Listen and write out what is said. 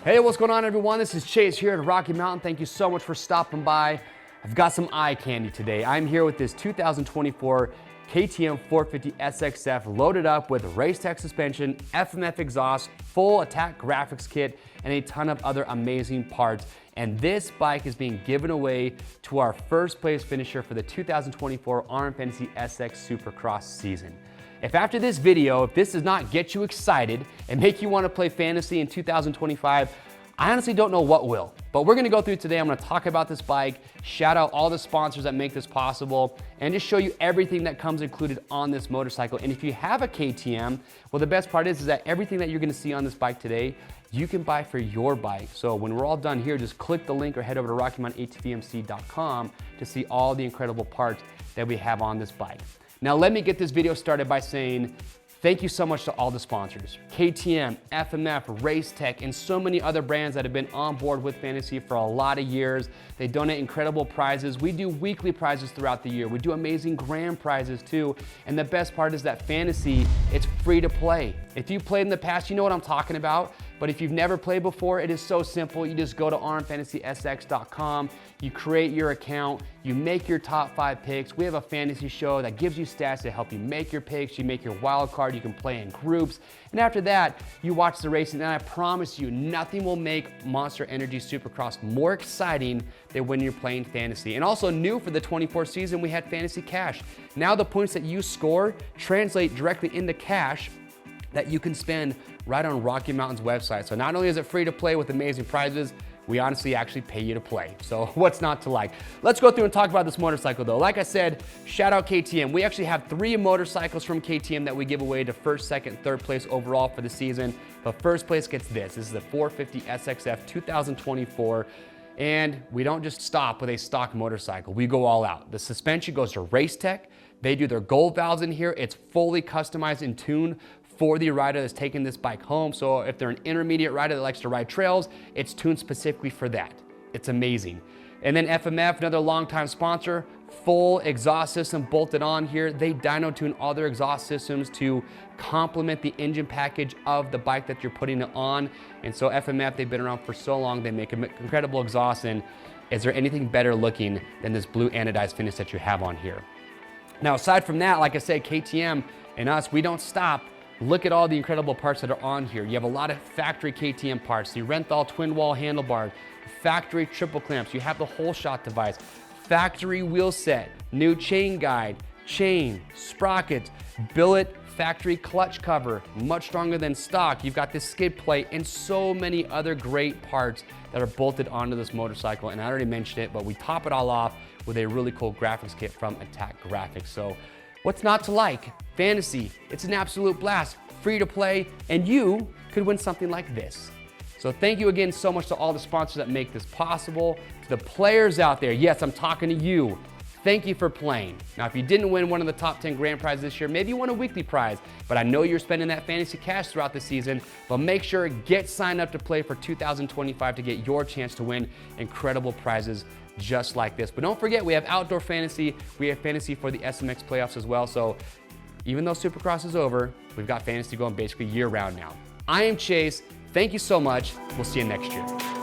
Hey, what's going on, everyone? This is Chase here at Rocky Mountain. Thank you so much for stopping by. I've got some eye candy today. I'm here with this 2024 KTM 450 SXF loaded up with race tech suspension, FMF exhaust, full attack graphics kit, and a ton of other amazing parts. And this bike is being given away to our first place finisher for the 2024 RM Fantasy SX Supercross season. If after this video, if this does not get you excited and make you want to play fantasy in 2025, I honestly don't know what will. But we're gonna go through today. I'm gonna talk about this bike, shout out all the sponsors that make this possible, and just show you everything that comes included on this motorcycle. And if you have a KTM, well, the best part is that everything that you're gonna see on this bike today, you can buy for your bike. So when we're all done here, just click the link or head over to RockyMountainATVMC.com to see all the incredible parts that we have on this bike. Now let me get this video started by saying thank you so much to all the sponsors. KTM, FMF, Race Tech, and so many other brands that have been on board with Fantasy for a lot of years. They donate incredible prizes. We do weekly prizes throughout the year. We do amazing grand prizes too. And the best part is that Fantasy, it's free to play. If you've played in the past, you know what I'm talking about. But if you've never played before, it is so simple. You just go to rmfantasysx.com, you create your account, you make your top 5 picks. We have a fantasy show that gives you stats to help you make your picks. You make your wild card, you can play in groups. And after that, you watch the racing, and I promise you, nothing will make Monster Energy Supercross more exciting than when you're playing fantasy. And also new for the 24 season, we had Fantasy Cash. Now the points that you score translate directly into cash that you can spend right on Rocky Mountain's website. So not only is it free to play with amazing prizes, we honestly actually pay you to play. So what's not to like? Let's go through and talk about this motorcycle though. Like I said, shout out KTM. We actually have 3 motorcycles from KTM that we give away to first, second, third place overall for the season. But first place gets this. This is the 450 SXF 2024. And we don't just stop with a stock motorcycle. We go all out. The suspension goes to Race Tech. They do their gold valves in here. It's fully customized and tuned for the rider that's taking this bike home. So if they're an intermediate rider that likes to ride trails, it's tuned specifically for that. It's amazing. And then FMF, another longtime sponsor, full exhaust system bolted on here. They dyno tune all their exhaust systems to complement the engine package of the bike that you're putting it on. And so FMF, they've been around for so long, they make incredible exhaust. And is there anything better looking than this blue anodized finish that you have on here? Now, aside from that, like I said, KTM and us, we don't stop. Look at all the incredible parts that are on here. You have a lot of factory KTM parts, the Renthal twin wall handlebar, factory triple clamps, you have the whole shot device, factory wheel set, new chain guide, chain, sprockets, billet factory clutch cover, much stronger than stock. You've got this skid plate and so many other great parts that are bolted onto this motorcycle. And I already mentioned it, but we top it all off with a really cool graphics kit from Attack Graphics. So what's not to like? Fantasy, it's an absolute blast, free to play, and you could win something like this. So thank you again so much to all the sponsors that make this possible. To the players out there, yes, I'm talking to you. Thank you for playing. Now, if you didn't win one of the top 10 grand prizes this year, maybe you won a weekly prize, but I know you're spending that fantasy cash throughout the season, but make sure get signed up to play for 2025 to get your chance to win incredible prizes just like this. But don't forget, we have outdoor fantasy. We have fantasy for the SMX playoffs as well. So even though Supercross is over, we've got fantasy going basically year round now. I am Chase. Thank you so much. We'll see you next year.